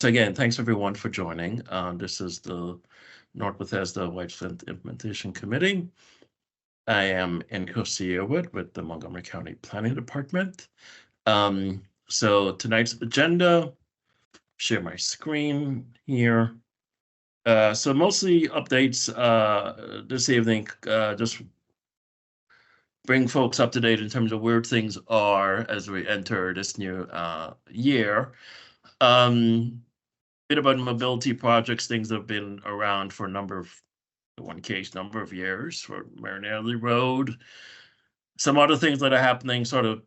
So again, thanks everyone for joining. This is the North Bethesda White Flint Implementation Committee. I am Enco Sierwood with the Montgomery County Planning Department. So tonight's agenda, share my screen here. So mostly updates this evening, just bring folks up to date in terms of where things are as we enter this new year. Bit about mobility projects, things that have been around for a number of years for Marinelli Road. Some other things that are happening sort of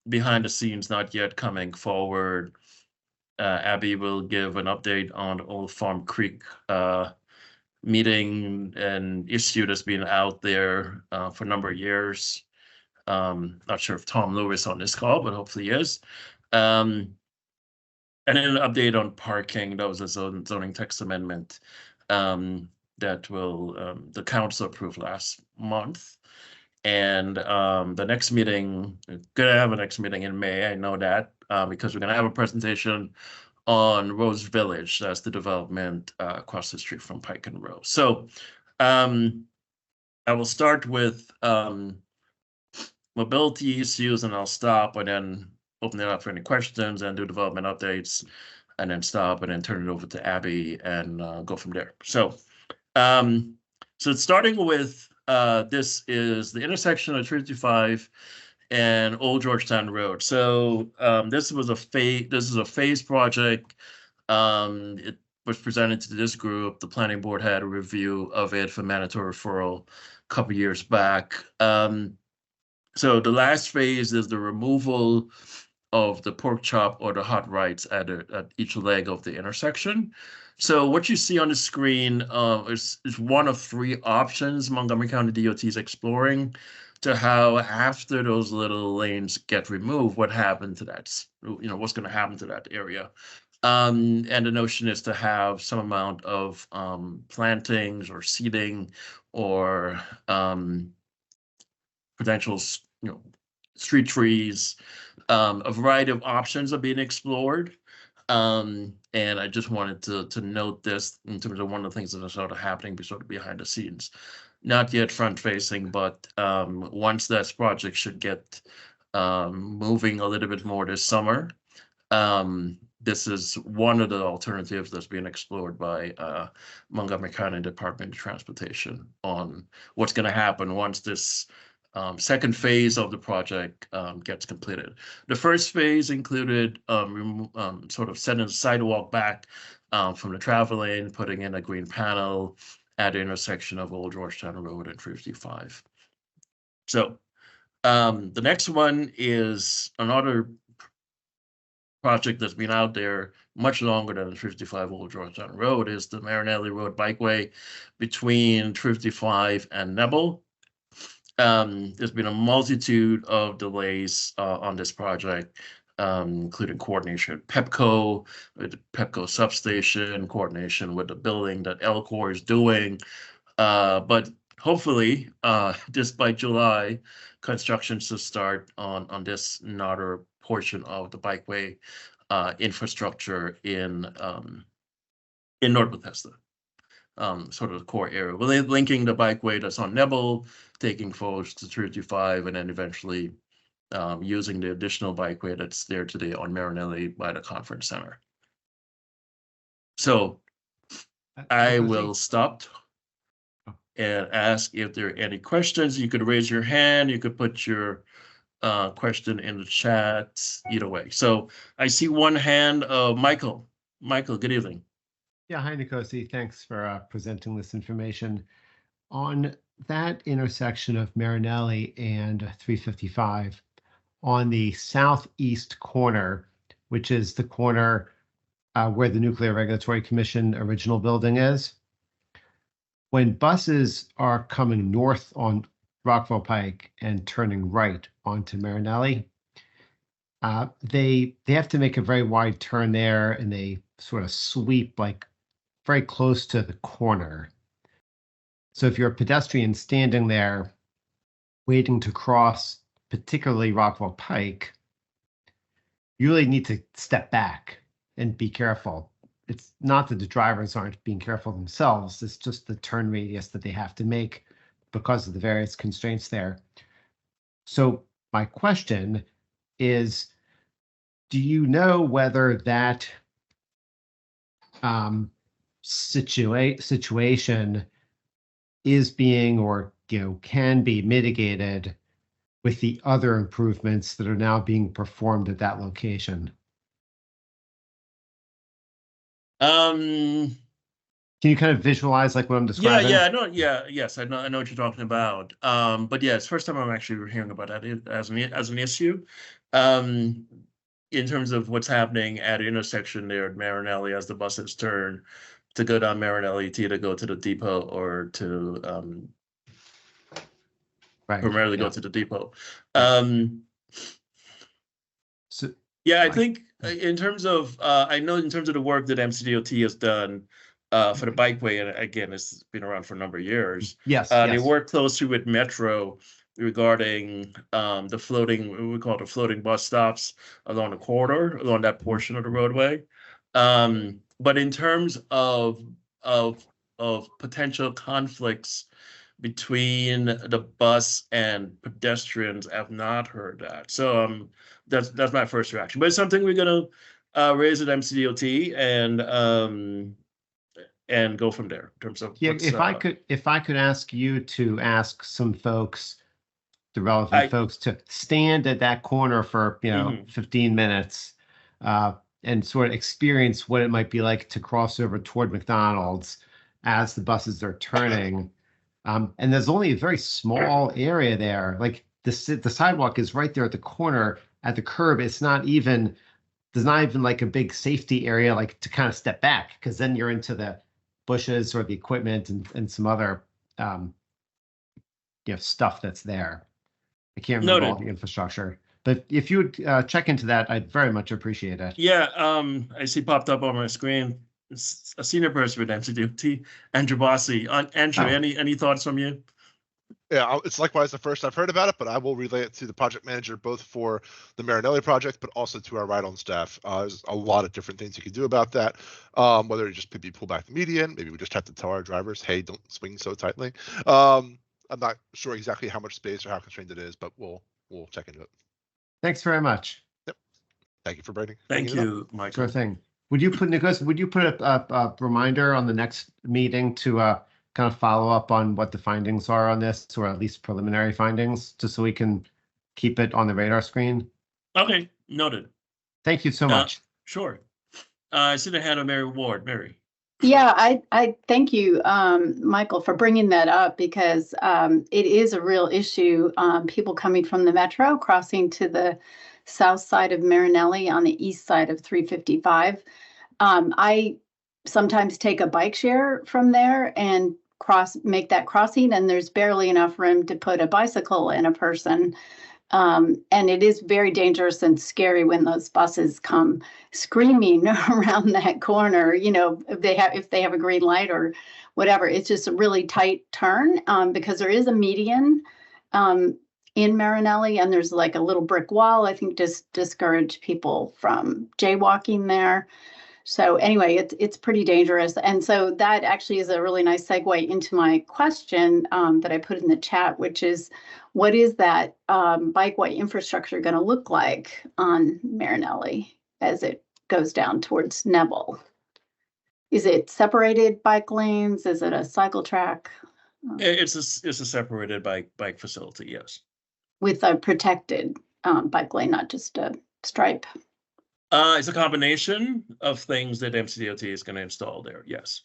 behind the scenes, not yet coming forward. Abby will give an update on Old Farm Creek meeting and issue that's been out there for a number of years. Not sure if Tom Lewis on this call, but hopefully he is. And then an update on parking. That was a zoning text amendment that the council approved last month. And the next meeting, gonna have a next meeting in May. I know that because we're gonna have a presentation on Rose Village. That's the development across the street from Pike and Rose. So I will start with mobility issues, and I'll stop and then open it up for any questions and do development updates, and then stop and then turn it over to Abby and go from there. So starting with this is the intersection of 355 and Old Georgetown Road. So this is a phase project. It was presented to this group. The planning board had a review of it for mandatory referral a couple years back. So the last phase is the removal of the pork chop or the hot rights at each leg of the intersection. So what you see on the screen is one of three options Montgomery County DOT is exploring to how, after those little lanes get removed, what happened to that, what's going to happen to that area. And the notion is to have some amount of plantings or seeding or potential, street trees. A variety of options are being explored. And I just wanted to note this in terms of one of the things that are sort of happening sort of behind the scenes. Not yet front facing, but once this project should get moving a little bit more this summer, this is one of the alternatives that's being explored by Montgomery County Department of Transportation on what's going to happen once this second phase of the project gets completed. The first phase included sort of setting the sidewalk back from the travel lane, putting in a green panel at the intersection of Old Georgetown Road and 55. So the next one is another project that's been out there much longer than the 55 Old Georgetown Road, is the Marinelli Road bikeway between 55 and Nebel. There's been a multitude of delays on this project, including coordination with Pepco substation, coordination with the building that Elcor is doing. But hopefully, just by July, construction should start on this another portion of the bikeway infrastructure in North Bethesda. Sort of the core area. Well, linking the bikeway that's on Nebel, taking folks to 355, and then eventually using the additional bikeway that's there today on Marinelli by the conference center. So I will stop and ask if there are any questions. You could raise your hand. You could put your question in the chat, either way. So I see one hand of Michael. Michael, good evening. Yeah, hi, Nikosi. Thanks for presenting this information. On that intersection of Marinelli and 355, on the southeast corner, which is the corner where the Nuclear Regulatory Commission original building is, when buses are coming north on Rockville Pike and turning right onto Marinelli, they have to make a very wide turn there, and they sort of sweep like very close to the corner. So if you're a pedestrian standing there waiting to cross, particularly Rockville Pike, you really need to step back and be careful. It's not that the drivers aren't being careful themselves, it's just the turn radius that they have to make because of the various constraints there. So my question is, do you know whether that situation is being, or can be mitigated with the other improvements that are now being performed at that location? Um, Can you kind of visualize like what I'm yeah, describing? yes, I know what you're talking about. But yeah, it's the first time I'm actually hearing about that as an issue. Um, in terms of what's happening at the intersection there at Marinelli as the buses turn to go down Marinelli to either go to the depot or to Right. primarily go Yeah. to the depot. Yeah. Um, So yeah, I like, think in terms of I know in terms of the work that MCDOT has done for the bikeway, and again, it's been around for a number of years. yes, They yes. work closely with Metro regarding the floating, what we call the floating bus stops along the corridor, along that Mhm. portion of the roadway. But in terms of of potential conflicts between the bus and pedestrians, I've not heard that. So that's my first reaction. But it's something we're gonna raise at MCDOT and go from there in terms of Yeah, what's if I could ask you to ask some folks, the relevant I folks, to stand at that corner for, mhm. 15 minutes, uh, and sort of experience what it might be like to cross over toward McDonald's as the buses are turning. And there's only a very small area there. Like the sidewalk is right there at the corner at the curb. There's not even like a big safety area like to kind of step back, because then you're into the bushes or the equipment and some other um, stuff that's there. I can't remember all Noted. the infrastructure, but if you would check into that, I'd very much appreciate it. Yeah, I see popped up on my screen. It's a senior person with MCDOT, Andrew Bossi. Andrew, Oh, any thoughts from you? Yeah, it's likewise the first I've heard about it, but I will relay it to the project manager, both for the Marinelli project, but also to our ride-on staff. There's a lot of different things you can do about that. Whether it just maybe pull back the median, maybe we just have to tell our drivers, hey, don't swing so tightly. I'm not sure exactly how much space or how constrained it is, but we'll check into it. thanks very much. Yep. Thank you for bringing Thank it up. you, Sure Michael. thing. Nicholas, would you put a reminder on the next meeting to kind of follow up on what the findings are on this, or at least preliminary findings, just so we can keep it on the radar screen? Okay, noted. Thank you so Uh, much. sure. I see the hand of Mary Ward. Mary. Yeah, I thank you, Michael, for bringing that up, because it is a real issue. People coming from the metro crossing to the south side of Marinelli on the east side of 355. I sometimes take a bike share from there and make that crossing, and there's barely enough room to put a bicycle and a person. And it is very dangerous and scary when those buses come screaming around that corner. If they have a green light or whatever. It's just a really tight turn, because there is a median in Marinelli, and there's like a little brick wall. I think just discourage people from jaywalking there. So anyway, it's pretty dangerous. And so that actually is a really nice segue into my question that I put in the chat, which is, what is that bikeway infrastructure going to look like on Marinelli as it goes down towards Neville? Is it separated bike lanes? Is it a cycle track? It's a separated bike facility. Yes. With a protected bike lane, not just a stripe. It's a combination of things that MCDOT is going to install there. Yes.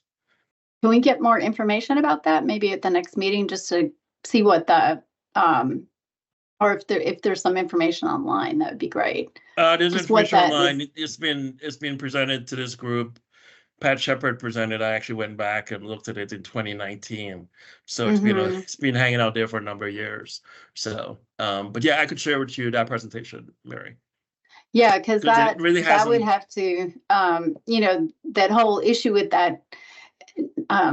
Can we get more information about that? Maybe at the next meeting, just to see what the or if there's some information online, that would be great. There's Just what information that online. is. It's been presented to this group. Pat Shepard presented. I actually went back and looked at it in 2019. So it's been hanging out there for a number of years. So, but yeah, I could share with you that presentation, Mary. Yeah, because It really that would hasn't. have to, that whole issue with that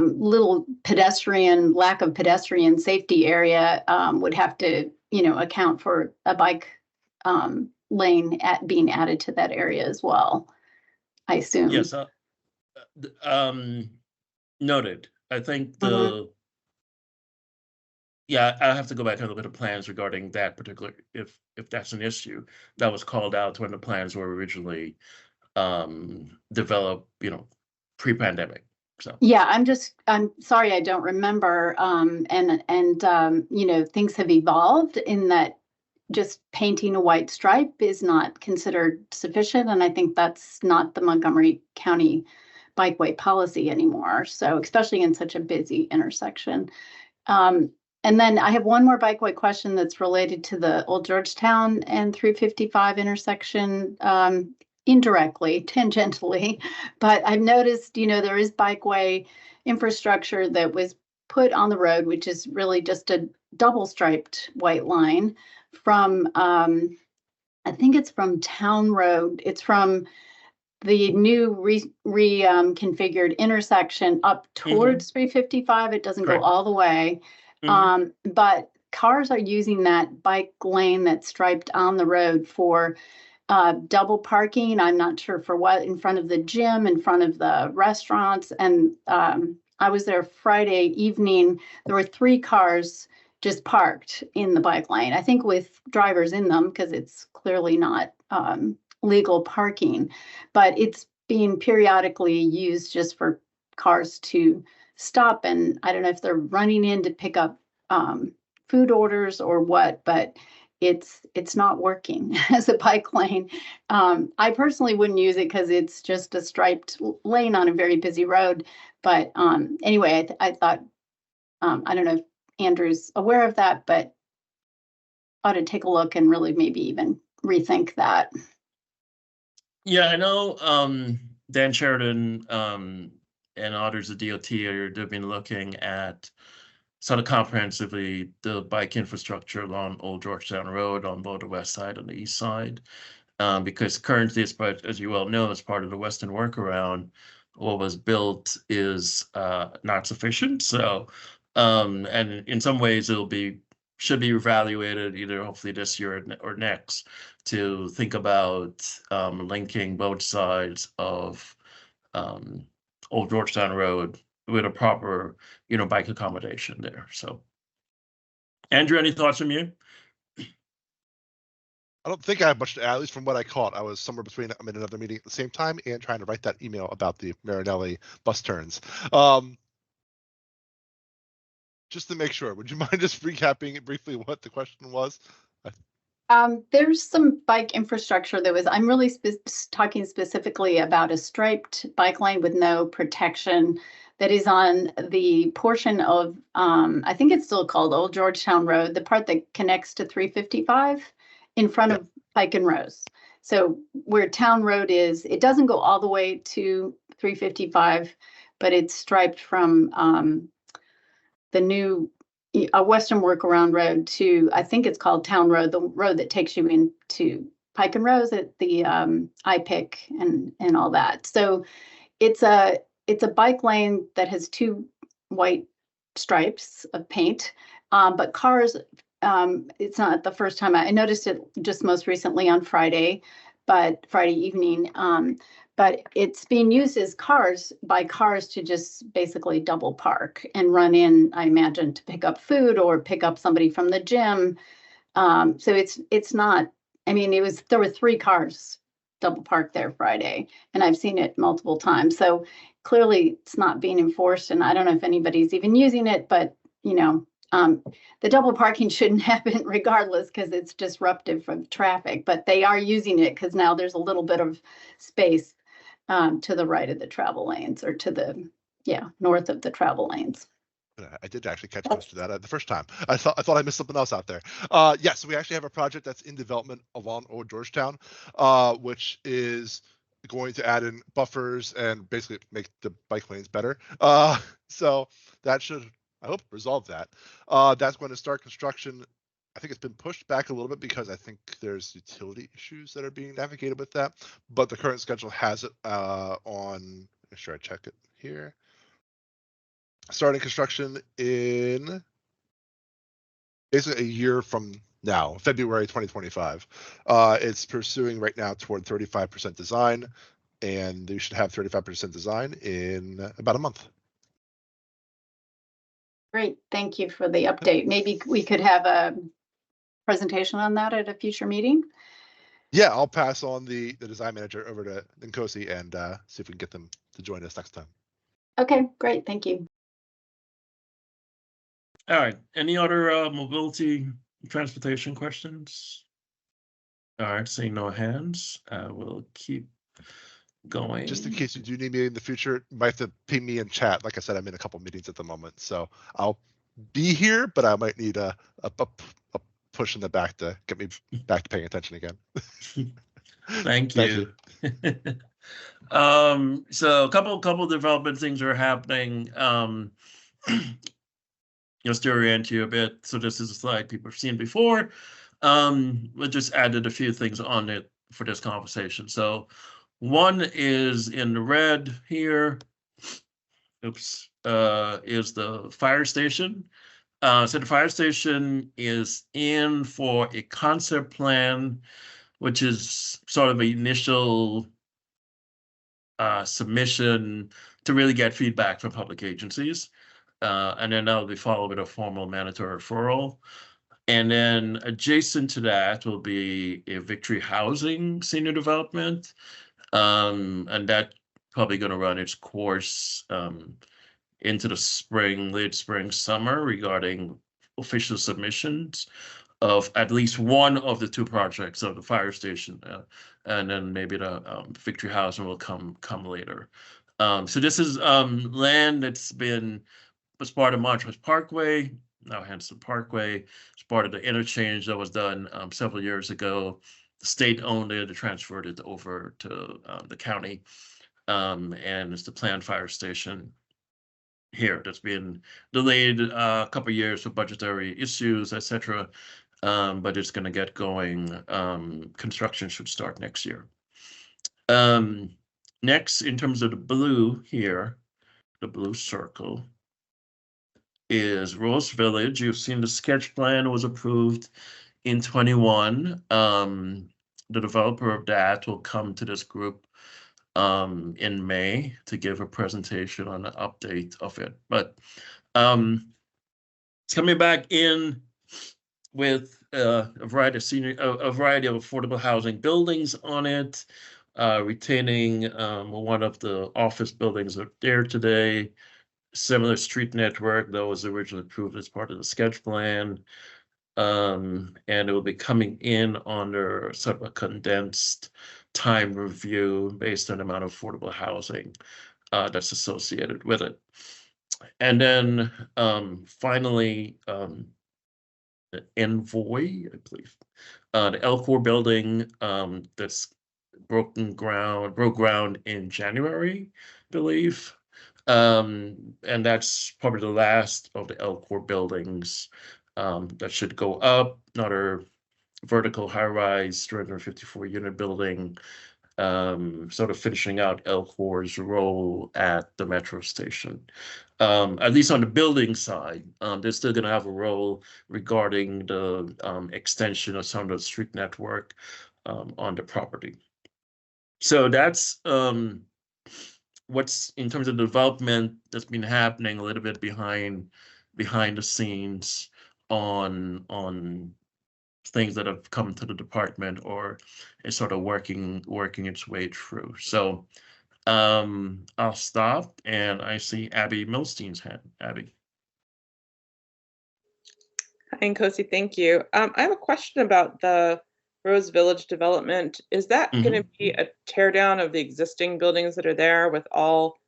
little lack of pedestrian safety area would have to, account for a bike lane being added to that area as well. I assume. Yes, noted. I think yeah, I have to go back and look at the plans regarding that particular, if that's an issue that was called out when the plans were originally developed, pre-pandemic. So Yeah, I'm sorry I don't remember. Things have evolved in that just painting a white stripe is not considered sufficient. And I think that's not the Montgomery County bikeway policy anymore. So especially in such a busy intersection. And then I have one more bikeway question that's related to the Old Georgetown and 355 intersection, indirectly, tangentially. But I've noticed, there is bikeway infrastructure that was put on the road, which is really just a double striped white line from, I think it's from Town Road. It's from the new configured intersection up towards 355. It doesn't go Correct. all the way. But cars are using that bike lane that's striped on the road for double parking. I'm not sure for what, in front of the gym, in front of the restaurants. And I was there Friday evening. There were 3 cars just parked in the bike lane, I think with drivers in them, because it's clearly not legal parking, but it's being periodically used just for cars to stop. And I don't know if they're running in to pick up food orders or what, but it's not working as a bike lane. I personally wouldn't use it because it's just a striped lane on a very busy road. But anyway, I thought, I don't know if Andrew's aware of that, but ought to take a look and really maybe even rethink that. Yeah, I know Dan Sheridan and others at DOT they've been looking at sort of comprehensively the bike infrastructure along Old Georgetown Road on both the west side and the east side. Because currently, as you well know, as part of the Western workaround, what was built is not sufficient. So, and in some ways, should be evaluated either hopefully this year or next to think about linking both sides of Old Georgetown Road with a proper, bike accommodation there. So, Andrew, any thoughts from you? I don't think I have much to add, at least from what I caught. I was somewhere between, I'm in another meeting at the same time and trying to write that email about the Marinelli bus turns. Just to make sure, would you mind just recapping briefly what the question was? There's some bike infrastructure I'm really talking specifically about a striped bike lane with no protection that is on the portion of, I think it's still called Old Georgetown Road, the part that connects to 355 in front of Pike and Rose. So where Town Road is, it doesn't go all the way to 355, but it's striped from the new Western Workaround Road to, I think it's called Town Road, the road that takes you into Pike and Rose at the IPIC and all that. So it's a bike lane that has 2 white stripes of paint, but cars, it's not the first time I noticed it, just most recently on Friday evening. But it's being used as by cars to just basically double park and run in, I imagine, to pick up food or pick up somebody from the gym. So it's not, I mean, there were 3 cars double parked there Friday, and I've seen it multiple times. So clearly it's not being enforced, and I don't know if anybody's even using it, but the double parking shouldn't happen regardless because it's disruptive from traffic, but they are using it because now there's a little bit of space to the right of the travel lanes, or to the north of the travel lanes. I did actually catch most of that the first time. I thought I missed something else out there. Yes, we actually have a project that's in development along Old Georgetown, which is going to add in buffers and basically make the bike lanes better. So that should, I hope, resolve that. That's going to start construction. I think it's been pushed back a little bit because I think there's utility issues that are being navigated with that. But the current schedule has it on. Make sure I check it here. Starting construction in basically a year from now, February 2025. It's pursuing right now toward 35% design, and you should have 35% design in about a month. Great, thank you for the update. Maybe we could have a presentation on that at a future meeting. Yeah, I'll pass on the design manager over to Nkosi and see if we can get them to join us next time. Okay, great, thank you. All right, any other mobility transportation questions? All right, seeing no hands, we'll keep going. Just in case you do need me in the future, you might have to ping me in chat. Like I said, I'm in a couple meetings at the moment, so I'll be here, but I might need a push in the back to get me back to paying attention again. Thank you. So a couple development things are happening. Just to orient you a bit, so this is a slide people have seen before. We just added a few things on it for this conversation. So one is in the red here. Oops, is the fire station. So the fire station is in for a concept plan, which is sort of an initial submission to really get feedback from public agencies. And then that'll be followed with a formal mandatory referral. And then adjacent to that will be a Victory Housing senior development. And that's probably going to run its course into the spring, late spring, summer regarding official submissions of at least one of the two projects of the fire station. And then maybe the Victory Housing will come later. So this is land that's was part of Montrose Parkway, now Hanson Parkway. It's part of the interchange that was done several years ago. The state owned it, they transferred it over to the county, and it's the planned fire station here that's been delayed a couple of years for budgetary issues, etc. But it's going to get going. Construction should start next year. Next, in terms of the blue here, the blue circle is Rose Village. You've seen the sketch plan was approved in 21. The developer of that will come to this group in May to give a presentation on an update of it. But it's coming back in with a variety of affordable housing buildings on it, retaining one of the office buildings that are there today. Similar street network that was originally approved as part of the sketch plan. And it will be coming in under sort of a condensed time review based on the amount of affordable housing that's associated with it. And then finally, the Envoy, I believe, the L4 building that's broke ground in January, I believe. And that's probably the last of the L4 buildings that should go up. Another vertical high-rise 354 unit building, sort of finishing out L4's role at the metro station. At least on the building side, they're still going to have a role regarding the extension of some of the street network on the property. So that's what's in terms of development that's been happening a little bit behind the scenes on things that have come to the department or is sort of working its way through. So I'll stop, and I see Abby Milstein's hand. Abby. Hi, Nkosi, thank you. I have a question about the Rose Village development. Is that going to be a tear down of the existing buildings that are there with all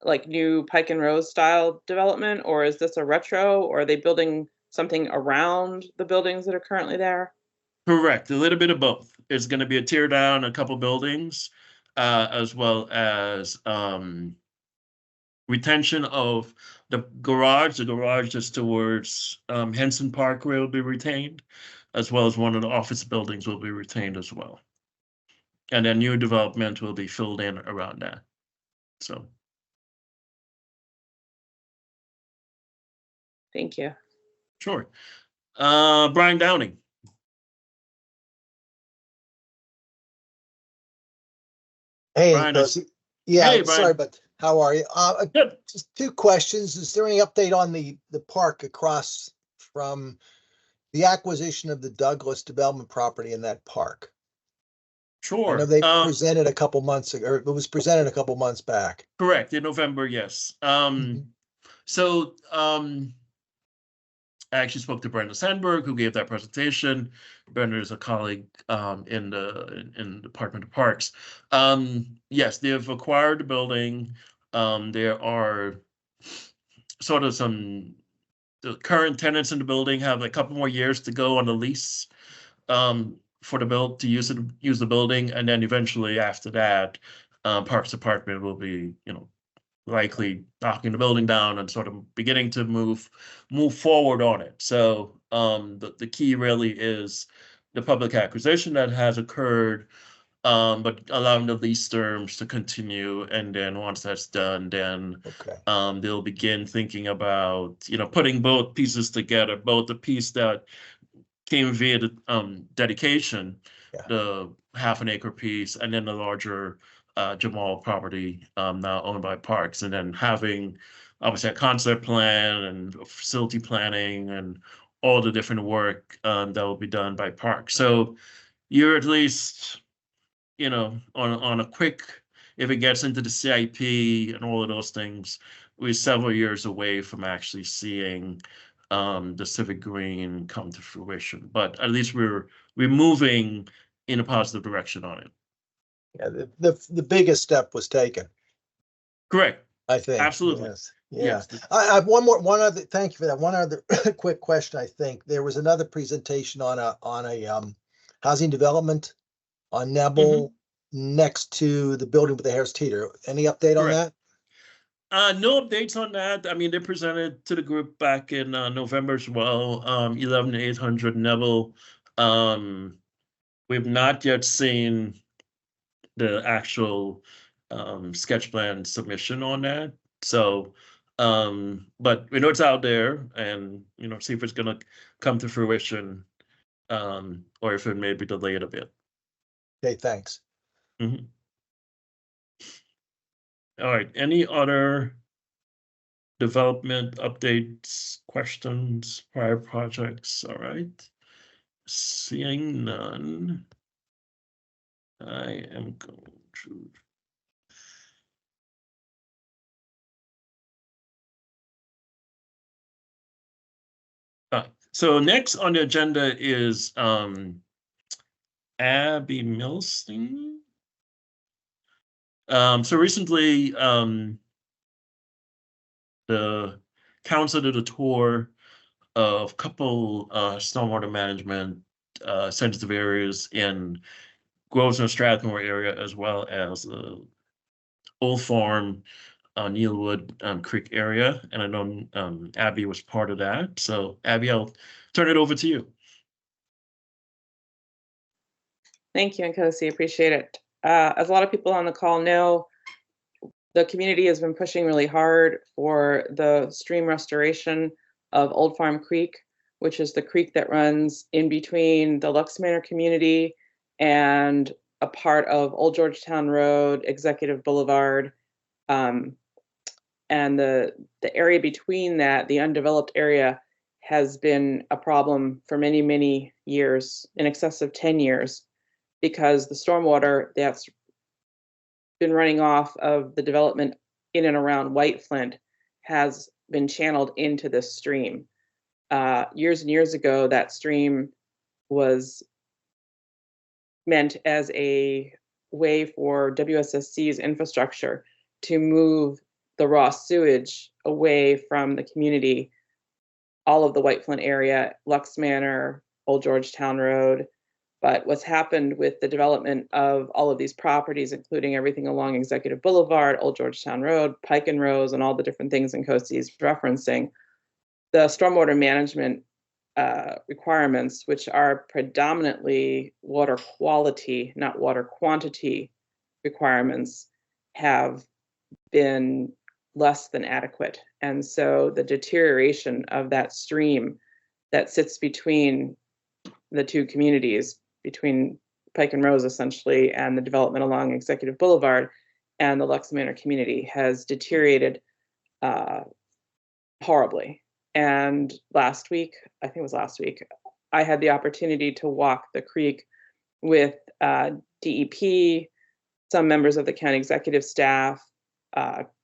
like new Pike and Rose style development, or is this a retro, or are they building something around the buildings that are currently there? Correct, a little bit of both. It's going to be a tear down, a couple buildings, as well as retention of the garage. The garage just towards Henson Parkway will be retained, as well as one of the office buildings will be retained as well. And then new development will be filled in around that. So. Thank you. Sure. Brian Downing. Hey, Brian, Nkosi. Yeah, hey, sorry, Brian. but how are you? Good. Just two questions. Is there any update on the park across from the acquisition of the Douglas development property in that park? I know Sure. they presented a couple months ago, or it was presented a couple months back. Correct. In November, yes. So I actually spoke to Brenda Sandberg, who gave that presentation. Brenda is a colleague in the Department of Parks. Yes, they have acquired the building. There are sort of the current tenants in the building have a couple more years to go on the lease for the to use the building, and then eventually after that, Parks Department will be likely knocking the building down and sort of beginning to move forward on it. So the key really is the public acquisition that has occurred, but allowing the lease terms to continue. And then once that's done, then Okay. they'll begin thinking about putting both pieces together, both the piece that came via the dedication, Yeah. the half an acre piece, and then the larger Jamal property now owned by Parks, and then having obviously a concept plan and facility planning and all the different work that will be done by Parks. So you're at least on a quick, if it gets into the CIP and all of those things, we're several years away from actually seeing the Civic Green come to fruition. But at least we're moving in a positive direction on it. Yeah, the biggest step was taken, Correct. I think. Absolutely. Yes. Yeah. Yes. I have one other, thank you for that. One other quick question. I think there was another presentation on a housing development on Nebel next to the building with the Harris Teeter. Any update on Correct. that? No updates on that. I mean, they presented to the group back in November as well. 11800 Neville. We've not yet seen the actual sketch plan submission on that. So, but we know it's out there, and see if it's going to come to fruition, or if it may be delayed a bit. Okay, thanks. Mhm. All right. Any other development updates, questions, prior projects? All right. Seeing none, I am going to. So next on the agenda is Abby Milstein. So recently, the council did a tour of a couple stormwater management sensitive areas in Grosvenor Strathmore area, as well as the Old Farm, Neilwood Creek area. And I know Abby was part of that. So Abby, I'll turn it over to you. Thank you, Nkosi. Appreciate it. As a lot of people on the call know, the community has been pushing really hard for the stream restoration of Old Farm Creek, which is the creek that runs in between the Lux Manor community and a part of Old Georgetown Road, Executive Boulevard, and the area between that, the undeveloped area, has been a problem for many, many years, in excess of 10 years, because the stormwater that's been running off of the development in and around White Flint has been channeled into this stream. Years and years ago, that stream was meant as a way for WSSC's infrastructure to move the raw sewage away from the community, all of the White Flint area, Lux Manor, Old Georgetown Road. But what's happened with the development of all of these properties, including everything along Executive Boulevard, Old Georgetown Road, Pike and Rose, and all the different things Nkosi is referencing, the stormwater management requirements, which are predominantly water quality, not water quantity requirements, have been less than adequate. And so the deterioration of that stream that sits between the two communities, between Pike and Rose essentially, and the development along Executive Boulevard and the Lux Manor community has deteriorated horribly. And last week, I think it was last week, I had the opportunity to walk the creek with DEP, some members of the county executive staff,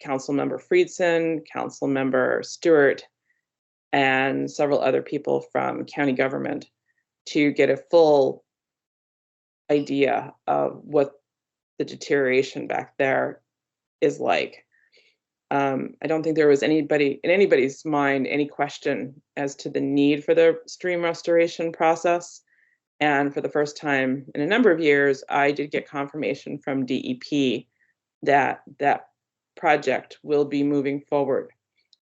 Council Member Friedson, Council Member Stewart, and several other people from county government to get a full idea of what the deterioration back there is like. I don't think there was in anybody's mind any question as to the need for the stream restoration process. And for the first time in a number of years, I did get confirmation from DEP that that project will be moving forward.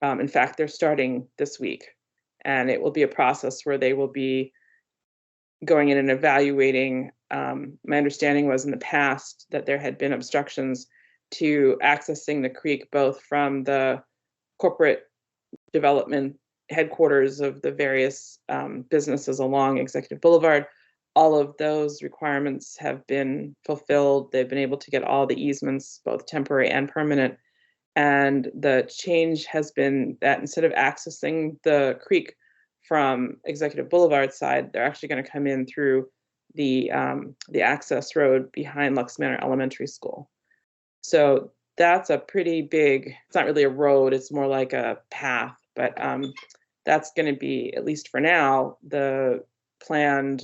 In fact, they're starting this week, and it will be a process where they will be going in and evaluating. My understanding was in the past that there had been obstructions to accessing the creek, both from the corporate development headquarters of the various businesses along Executive Boulevard. All of those requirements have been fulfilled. They've been able to get all the easements, both temporary and permanent. And the change has been that instead of accessing the creek from Executive Boulevard side, they're actually going to come in through the access road behind Lux Manor Elementary School. So that's a pretty big, it's not really a road, it's more like a path, but that's going to be, at least for now, the planned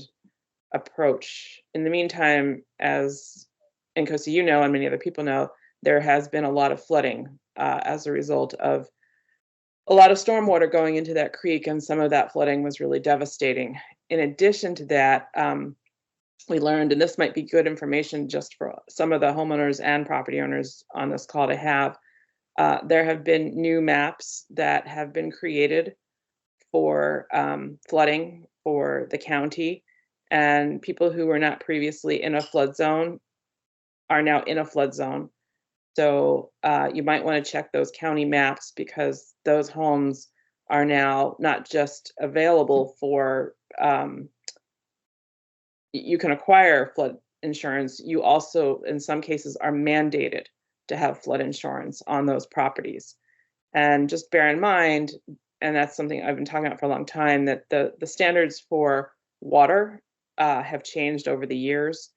approach. In the meantime, as Nkosi, you know, and many other people know, there has been a lot of flooding as a result of a lot of stormwater going into that creek, and some of that flooding was really devastating. In addition to that, we learned, and this might be good information just for some of the homeowners and property owners on this call to have, there have been new maps that have been created for flooding for the county, and people who were not previously in a flood zone are now in a flood zone. So you might want to check those county maps, because those homes are now not just available for, you can acquire flood insurance, you also, in some cases, are mandated to have flood insurance on those properties. And just bear in mind, and that's something I've been talking about for a long time, that the standards for water have changed over the years.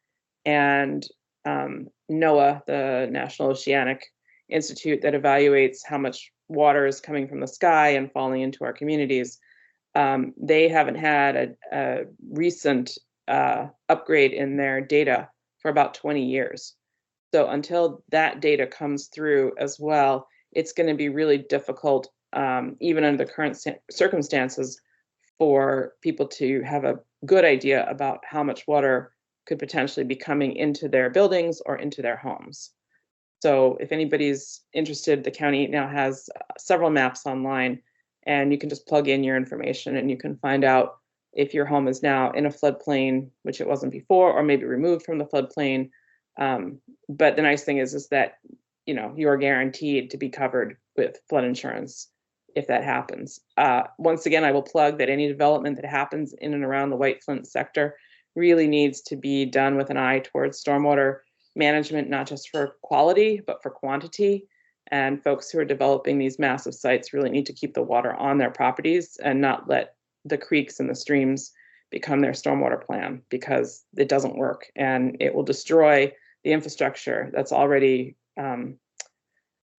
And NOAA, the National Oceanic Institute that evaluates how much water is coming from the sky and falling into our communities, they haven't had a recent upgrade in their data for about 20 years. So until that data comes through as well, it's going to be really difficult, even under the current circumstances, for people to have a good idea about how much water could potentially be coming into their buildings or into their homes. So if anybody's interested, the county now has several maps online, and you can just plug in your information and you can find out if your home is now in a floodplain, which it wasn't before, or maybe removed from the floodplain. But the nice thing is that, you know, you are guaranteed to be covered with flood insurance if that happens. Once again, I will plug that any development that happens in and around the White Flint sector really needs to be done with an eye towards stormwater management, not just for quality, but for quantity. And folks who are developing these massive sites really need to keep the water on their properties and not let the creeks and the streams become their stormwater plan, because it doesn't work and it will destroy the infrastructure that's already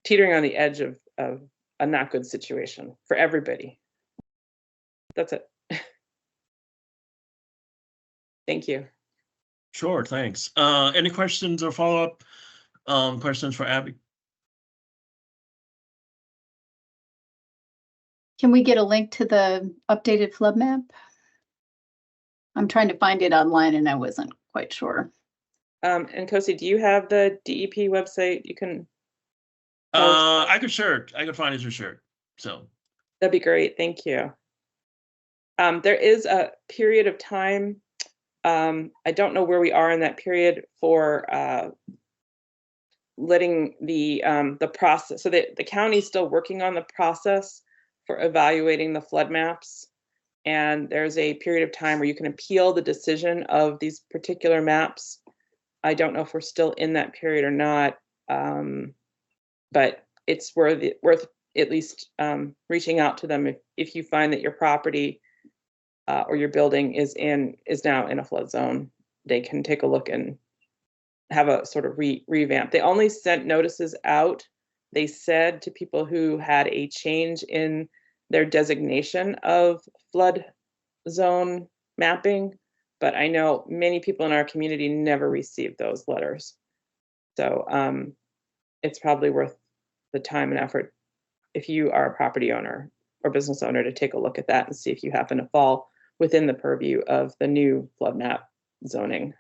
teetering on the edge of a not good situation for everybody. That's it. Thank you. Sure, thanks. Any questions or follow-up questions for Abby? Can we get a link to the updated flood map? I'm trying to find it online and I wasn't quite sure. And Nkosi, do you have the DEP website? You can. I could share it. I could find it for sure. So that'd be great. Thank you. There is a period of time. I don't know where we are in that period for letting the process. So the county's still working on the process for evaluating the flood maps. And there's a period of time where you can appeal the decision of these particular maps. I don't know if we're still in that period or not, but it's worth at least reaching out to them if you find that your property or your building is now in a flood zone. They can take a look and have a sort of revamp. They only sent notices out, they said, to people who had a change in their designation of flood zone mapping, but I know many people in our community never received those letters. So it's probably worth the time and effort if you are a property owner or business owner to take a look at that and see if you happen to fall within the purview of the new flood map zoning.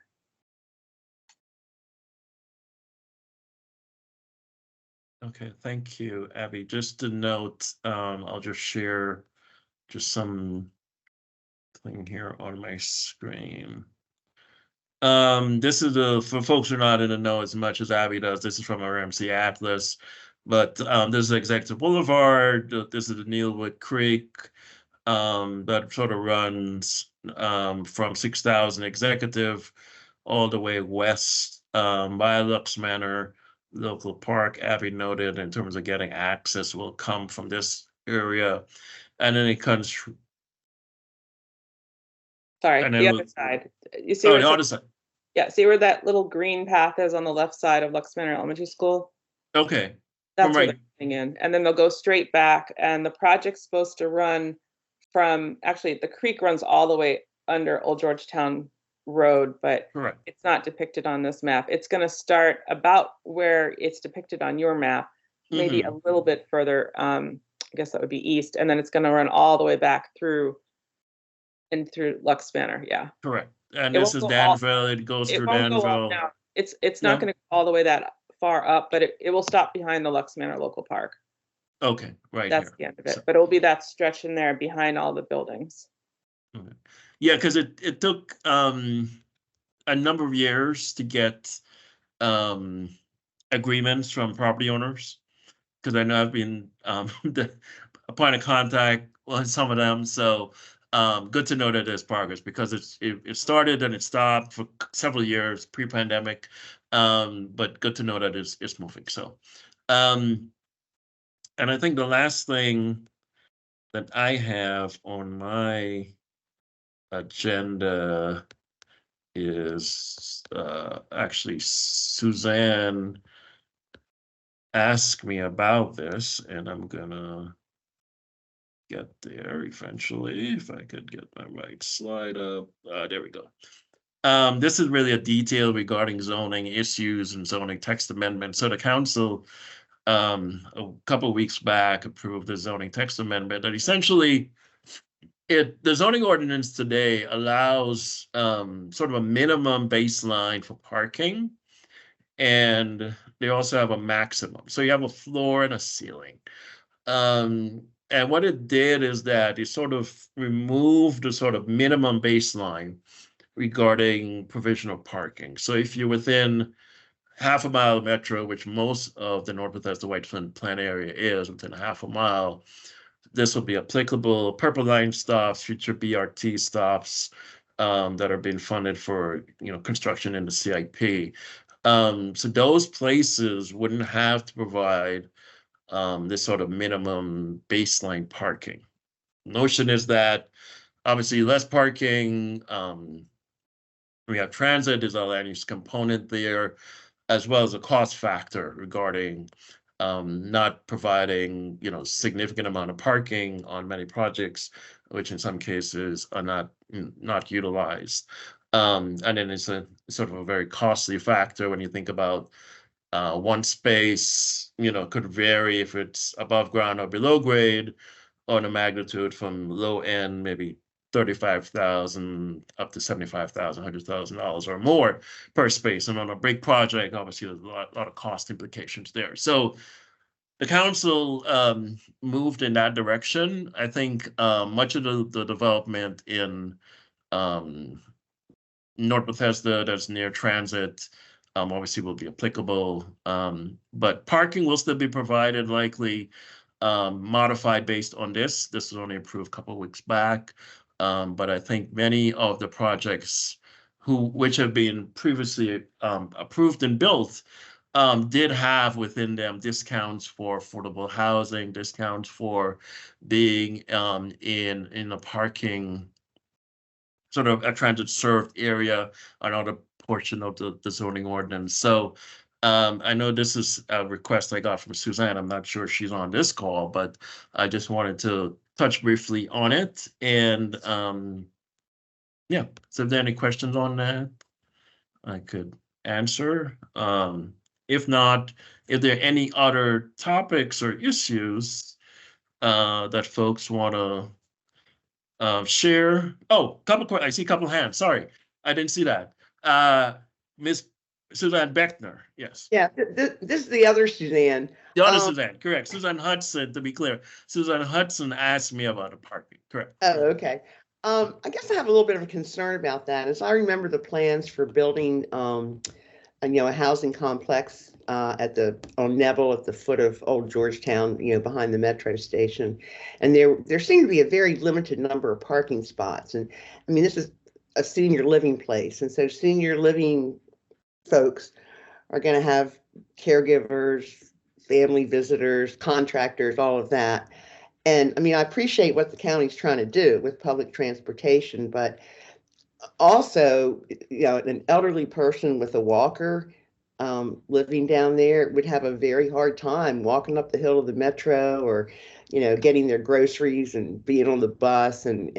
Okay, thank you, Abby. Just to note, I'll just share just some thing here on my screen. This is for folks who are not in the know as much as Abby does. This is from our MC Atlas, but this is Executive Boulevard. This is the Neilwood Creek that sort of runs from 6,000 Executive all the way west by Lux Manor local park. Abby noted in terms of getting access will come from this area, and then it comes. Sorry, and the then other side. You see oh, where the it other says, side. yeah, see where that little green path is on the left side of Lux Manor Elementary School? Okay, That's where right. they're coming in. And then they'll go straight back, and the project's supposed to run from, actually, the creek runs all the way under Old Georgetown Road, but Correct. it's not depicted on this map. It's going to start about where it's depicted on your map, maybe a little bit further. I guess that would be east, and then it's going to run all the way back through Lux Manor. Yeah, Correct. And it this won't is go all. Danville. It goes It through won't go up Danville. now. It's not going to go all the way that far up, but it will stop behind the Lux Manor Local Park. Okay, right That's here. the end of it. But it will be that stretch in there behind all the buildings. Okay. Yeah, because it took a number of years to get agreements from property owners, because I know I've been a point of contact on some of them. So good to know that there's progress, because it started and it stopped for several years pre-pandemic, but good to know that it's moving. So and I think the last thing that I have on my agenda is actually Suzanne asked me about this, and I'm gonna get there eventually if I could get my right slide up. There we go. This is really a detail regarding zoning issues and zoning text amendments. So the council a couple of weeks back approved the zoning text amendment that essentially the zoning ordinance today allows sort of a minimum baseline for parking, and they also have a maximum. So you have a floor and a ceiling. And what it did is that it sort of removed the sort of minimum baseline regarding provisional parking. So if you're within half a mile of metro, which most of the North Bethesda White Flint Plan area is within a half a mile, this will be applicable. Purple Line stops, future BRT stops that are being funded for construction in the CIP. So those places wouldn't have to provide this sort of minimum baseline parking. Notion is that obviously less parking. We have transit, there's a land use component there, as well as a cost factor regarding not providing significant amount of parking on many projects, which in some cases are not utilized. And then it's a sort of a very costly factor when you think about one space, could vary if it's above ground or below grade, on a magnitude from low end, maybe 35,000 up to 75,000, $100,000 or more per space. And on a big project, obviously there's a lot of cost implications there. So the council moved in that direction. I think much of the development in North Bethesda that's near transit obviously will be applicable, but parking will still be provided, likely modified based on this. This was only approved a couple of weeks back, but I think many of the projects which have been previously approved and built, did have within them discounts for affordable housing, discounts for being in a parking, sort of a transit served area, another portion of the zoning ordinance. So I know this is a request I got from Suzanne. I'm not sure she's on this call, but I just wanted to touch briefly on it. And yeah, so if there are any questions on that, I could answer. If not, if there are any other topics or issues that folks want to share. Oh, I see a couple hands. Sorry, I didn't see that. Miss Suzanne Beckner, yes. Yeah, this is the other Suzanne. The other Suzanne, correct. Suzanne Hudson, to be clear. Suzanne Hudson asked me about the parking, correct. Oh, okay. I guess I have a little bit of a concern about that. As I remember the plans for building, a housing complex on Neville at the foot of Old Georgetown, behind the metro station, and there seemed to be a very limited number of parking spots. And I mean, this is a senior living place, and so senior living folks are going to have caregivers, family visitors, contractors, all of that. And I mean, I appreciate what the county's trying to do with public transportation, but also, an elderly person with a walker living down there would have a very hard time walking up the hill of the metro, or, getting their groceries and being on the bus. And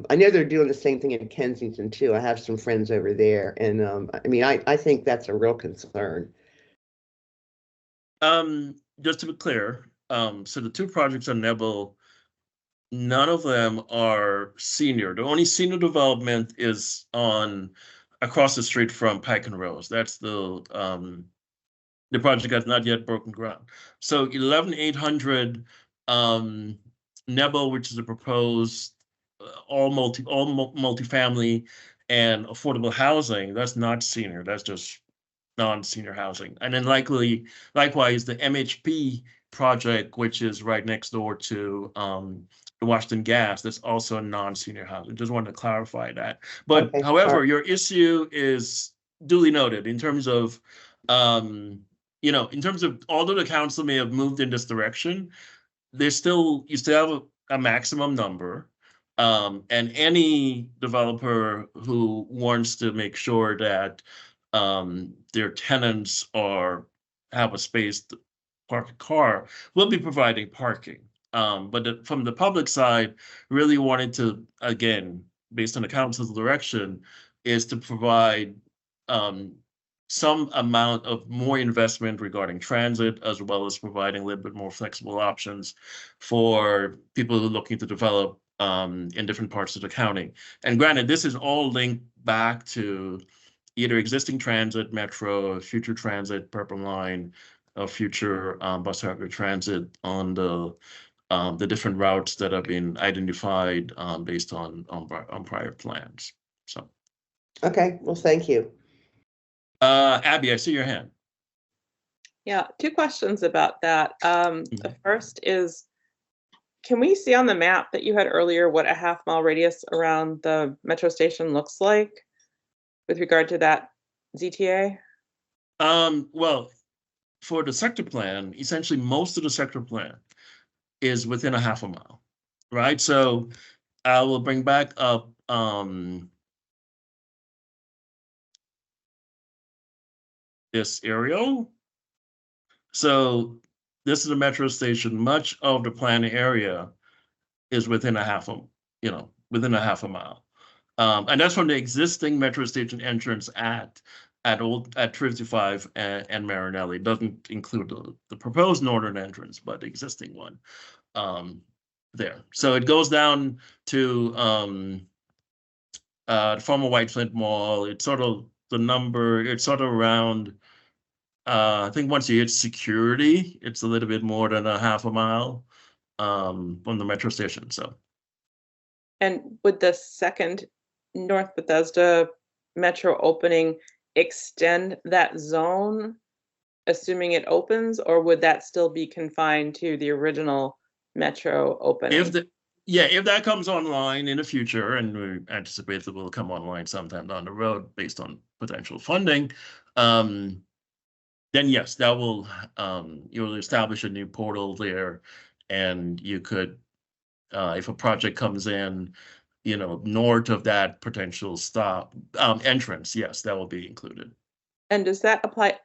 I know they're doing the same thing in Kensington too. I have some friends over there, and I mean, I think that's a real concern. Just to be clear, so the two projects on Neville, none of them are senior. The only senior development is across the street from Pike and Rose. That's the project has not yet broken ground. So 11800 Neville, which is a proposed all multifamily and affordable housing, that's not senior. That's just non-senior housing. And then likewise, the MHP project, which is right next door to the Washington Gas, that's also non-senior housing. Just wanted to clarify that. But Okay, however, right. your issue is duly noted in terms of, although the council may have moved in this direction, you still have a maximum number. And any developer who wants to make sure that their tenants have a space to park a car will be providing parking. But from the public side, really wanted to, again, based on the council's direction, is to provide some amount of more investment regarding transit, as well as providing a little bit more flexible options for people who are looking to develop in different parts of the county. And granted, this is all linked back to either existing transit, metro, future transit, Purple Line, future bus rapid transit on the different routes that have been identified based on prior plans. So. Okay, well, thank you. Abby, I see your hand. Yeah, two questions about that. The first is, can we see on the map that you had earlier what a half-mile radius around the metro station looks like with regard to that ZTA? Well, for the sector plan, essentially most of the sector plan is within a half a mile, right? So I will bring back up this aerial. So this is a metro station. Much of the planned area is within a half a mile. And that's from the existing metro station entrance at 355 and Marinelli. Doesn't include the proposed northern entrance, but the existing one there. So it goes down to the former White Flint Mall. It's sort of around, I think once you hit security, it's a little bit more than a half a mile from the metro station. So. And would the second North Bethesda metro opening extend that zone, assuming it opens, or would that still be confined to the original metro opening? Yeah, if that comes online in the future, and we anticipate that will come online sometime down the road based on potential funding, then yes, that will you'll establish a new portal there, and you could, if a project comes in, north of that potential stop entrance, yes, that will be included. And does that apply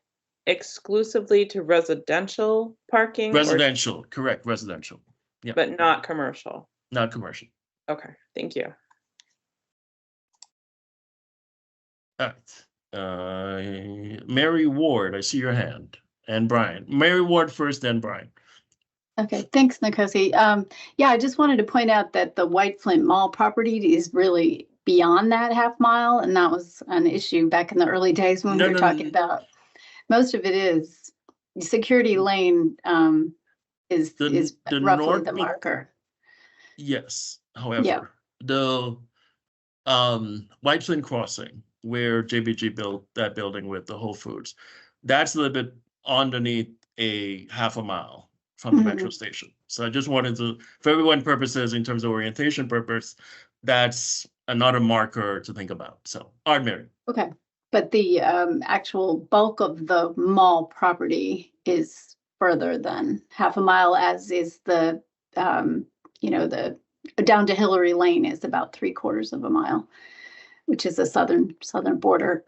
exclusively to residential parking? Residential, correct, residential. Yeah. But not commercial? Not commercial. Okay, thank you. All right. Mary Ward, I see your hand. And Brian. Mary Ward first, then Brian. Okay, thanks, Nkosi. Yeah, I just wanted to point out that the White Flint Mall property is really beyond that half mile, and that was an issue back in the early days when we were talking about. Most of it is Security Lane is roughly the marker. Yes, however, the White Flint Crossing, where JBG built that building with the Whole Foods, that's a little bit underneath a half a mile from the metro station. So I just wanted to, for everyone purposes, in terms of orientation purpose, that's another marker to think about. So, all right, Mary. Okay, but the actual bulk of the mall property is further than half a mile, as is the, the down to Hillary Lane is about 3/4 of a mile, which is the southern border.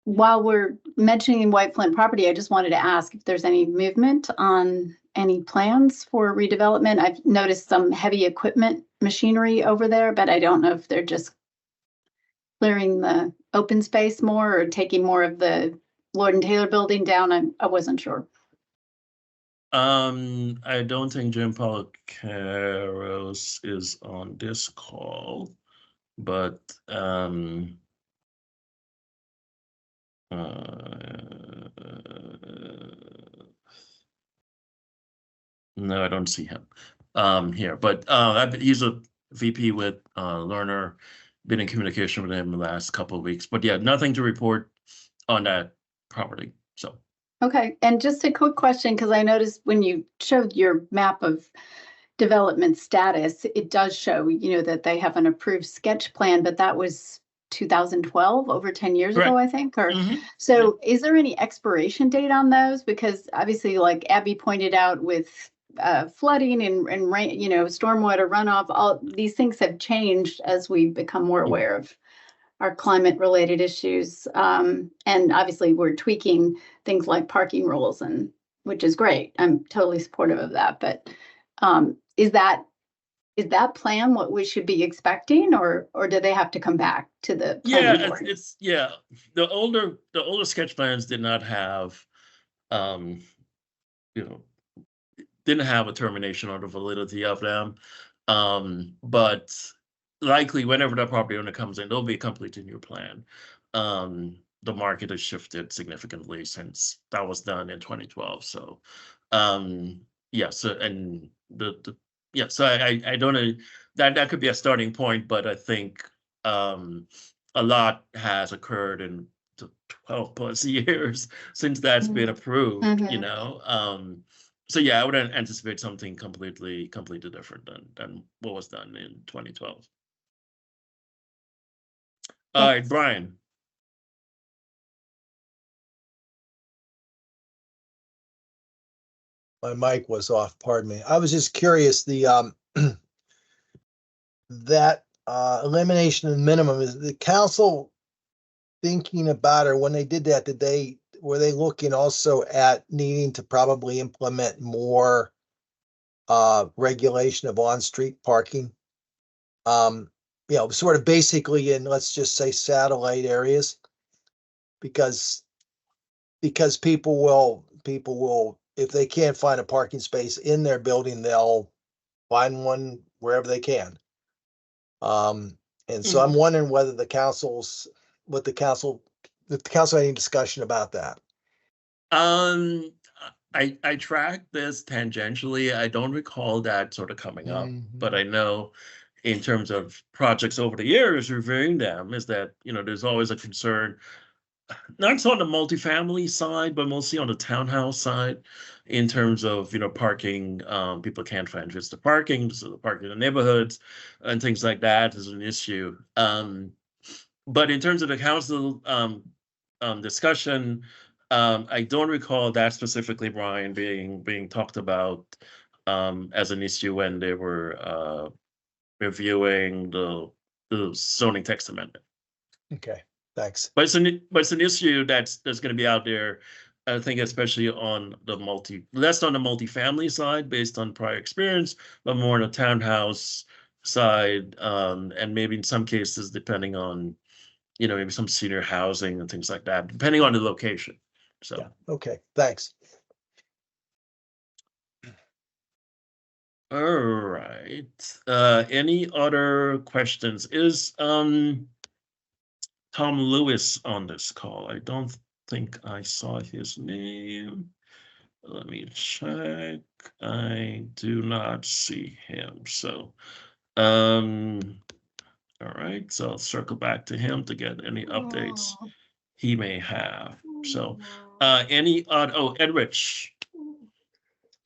While we're mentioning White Flint property, I just wanted to ask if there's any movement on any plans for redevelopment. I've noticed some heavy equipment machinery over there, but I don't know if they're just clearing the open space more or taking more of the Lord and Taylor building down. I wasn't sure. I don't think Jim Policaros is on this call, but no, I don't see him here, but he's a VP with Lerner. Been in communication with him the last couple of weeks, but yeah, nothing to report on that property. So okay, and just a quick question, because I noticed when you showed your map of development status, it does show, that they have an approved sketch plan, but that was 2012, over 10 years ago, I think. Or so, is there any expiration date on those? Because obviously, like Abby pointed out, with flooding and rain, stormwater runoff, all these things have changed as we become more aware of our climate-related issues. And obviously, we're tweaking things like parking rules, and which is great. I'm totally supportive of that. But is that plan what we should be expecting, or do they have to come back to the planning board? The older sketch plans did not have didn't have a termination or the validity of them, but likely whenever that property owner comes in, there'll be a completely new plan. The market has shifted significantly since that was done in 2012. So so I don't know, that could be a starting point, but I think a lot has occurred in the 12 plus years since that's been approved. So yeah, I would anticipate something completely different than what was done in 2012. All right, Brian. My mic was off, pardon me. I was just curious, the that elimination of minimum, is the council thinking about, or when they did that, were they looking also at needing to probably implement more regulation of on-street parking? Sort of basically in, let's just say, satellite areas, because people will, if they can't find a parking space in their building, they'll find one wherever they can. And so I'm wondering whether the council had any discussion about that. I tracked this tangentially. I don't recall that sort of coming up, but I know in terms of projects over the years reviewing them is that, there's always a concern not on the multifamily side, but mostly on the townhouse side, in terms of parking. People can't find just the parking, so the parking in the neighborhoods and things like that is an issue. But in terms of the council discussion, I don't recall that specifically, Brian, being talked about as an issue when they were reviewing the zoning text amendment. Okay, thanks. But it's an issue that's going to be out there. I think especially on the less on the multifamily side based on prior experience, but more on the townhouse side, and maybe in some cases depending on maybe some senior housing and things like that, depending on the location. So Yeah, okay, thanks. All right. Any other questions? Is Tom Lewis on this call? I don't think I saw his name. Let me check. I do not see him. So, all right. So I'll circle back to him to get any updates he may have. So, any oh, Ed Rich.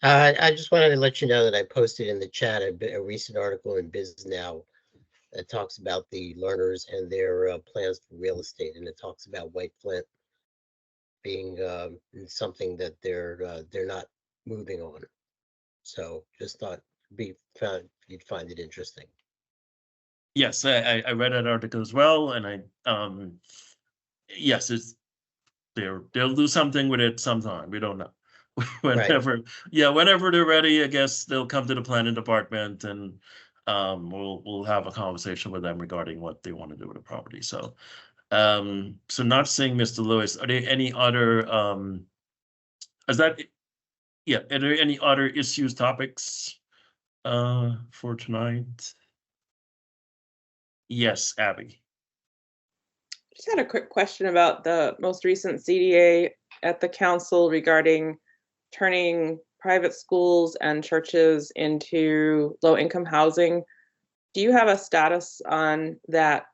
I just wanted to let you know that I posted in the chat a recent article in Biz Now that talks about the learners and their plans for real estate, and it talks about White Flint being something that they're not moving on. So just thought you'd find it interesting. Yes, I read that article as well, and yes, they'll do something with it sometime. We don't know. Whenever, right. Yeah, whenever they're ready, I guess they'll come to the planning department, and we'll have a conversation with them regarding what they want to do with the property. So, so not seeing Mr. Lewis. Are there any other are there any other issues, topics for tonight? Yes, Abby. Just had a quick question about the most recent CDA at the council regarding turning private schools and churches into low-income housing. Do you have a status on that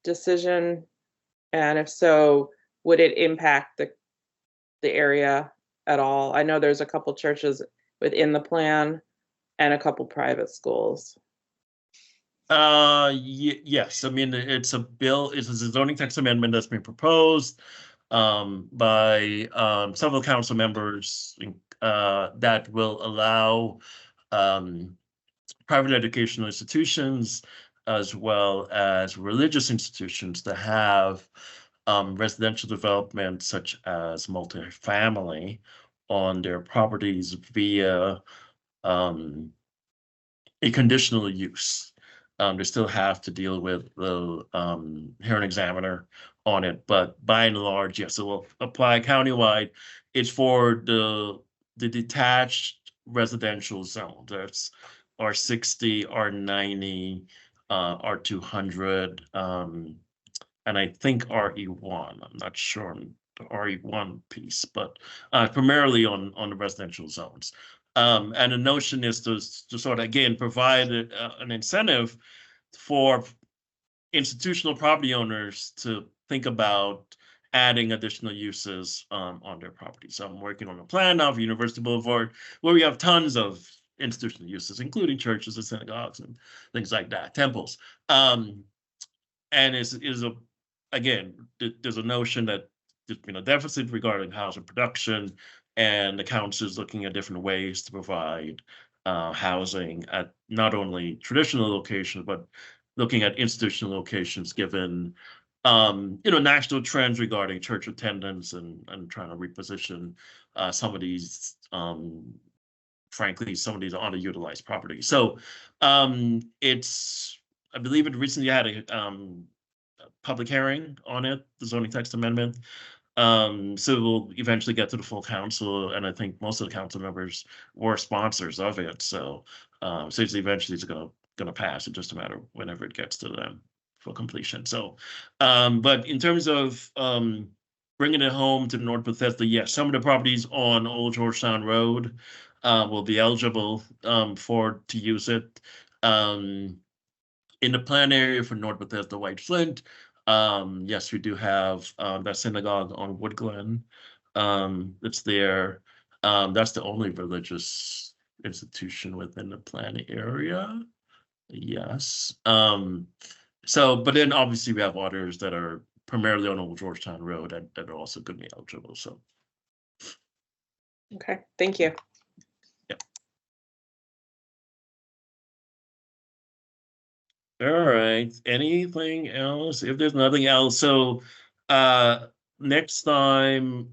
decision? And if so, would it impact the area at all? I know there's a couple churches within the plan and a couple private schools. Yes. I mean, it's a zoning text amendment that's been proposed by several council members that will allow private educational institutions as well as religious institutions to have residential development such as multifamily on their properties via a conditional use. They still have to deal with the hearing examiner on it, but by and large, yes, it will apply countywide. It's for the detached residential zone. That's R60, R90, R200, and I think RE1. I'm not sure on the RE1 piece, but primarily on the residential zones. And the notion is to sort of, again, provide an incentive for institutional property owners to think about adding additional uses on their property. So I'm working on a plan now for University Boulevard where we have tons of institutional uses, including churches and synagogues and things like that, temples. And again, there's a notion that there's been a deficit regarding housing production, and the council is looking at different ways to provide housing at not only traditional locations, but looking at institutional locations given national trends regarding church attendance and trying to reposition some of these frankly some of these underutilized properties. So I believe it recently had a public hearing on it, the zoning text amendment. So we'll eventually get to the full council, and I think most of the council members were sponsors of it. So it's eventually gonna pass. It's just a matter of whenever it gets to them for completion. So, but in terms of bringing it home to North Bethesda, yes, some of the properties on Old Georgetown Road will be eligible to use it. In the plan area for North Bethesda White Flint, Yes, we do have that synagogue on Wood Glen. It's there. That's the only religious institution within the planned area. Yes. But then obviously we have others that are primarily on Old Georgetown Road that are also going to be eligible. So. Okay, thank you. All right. Anything else? If there's nothing else, so next time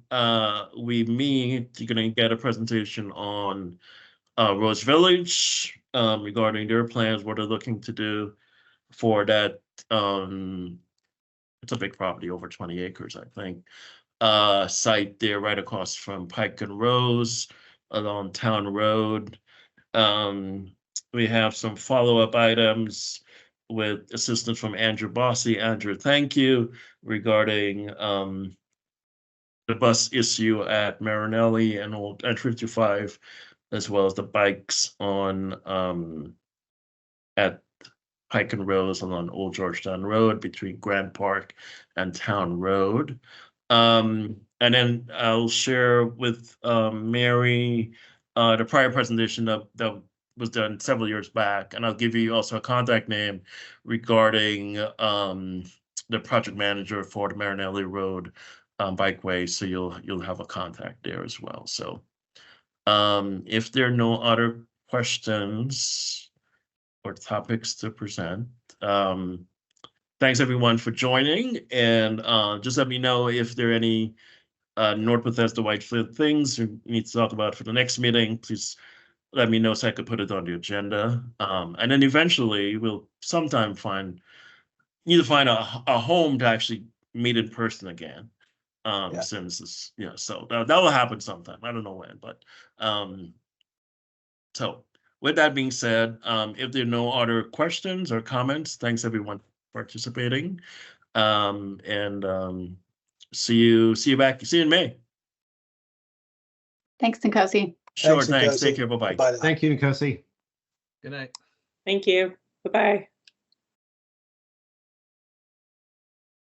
we meet, you're gonna get a presentation on Rose Village regarding their plans, what they're looking to do for that. It's a big property, over 20 acres, I think. Site there right across from Pike and Rose along Town Road. We have some follow-up items with assistance from Andrew Bossy. Andrew, thank you, regarding the bus issue at Marinelli and Old 55, as well as the bikes on at Pike and Rose along Old Georgetown Road between Grant Park and Town Road. And then I'll share with Mary the prior presentation that was done several years back, and I'll give you also a contact name regarding the project manager for the Marinelli Road bikeway, so you'll have a contact there as well. So if there are no other questions or topics to present, thanks everyone for joining, and just let me know if there are any North Bethesda Whitefield things you need to talk about for the next meeting. Please let me know so I could put it on the agenda. And then eventually we'll sometime need to find a home to actually meet in person again. Since this, so that will happen sometime. I don't know when, but so with that being said, if there are no other questions or comments, thanks everyone for participating. And see you in May. Thanks, Nkosi. Sure, Thanks, thanks. Nkosi. Take care. Bye-bye. Goodbye. Thank you, Nkosi. Good night. Thank you. Bye-bye.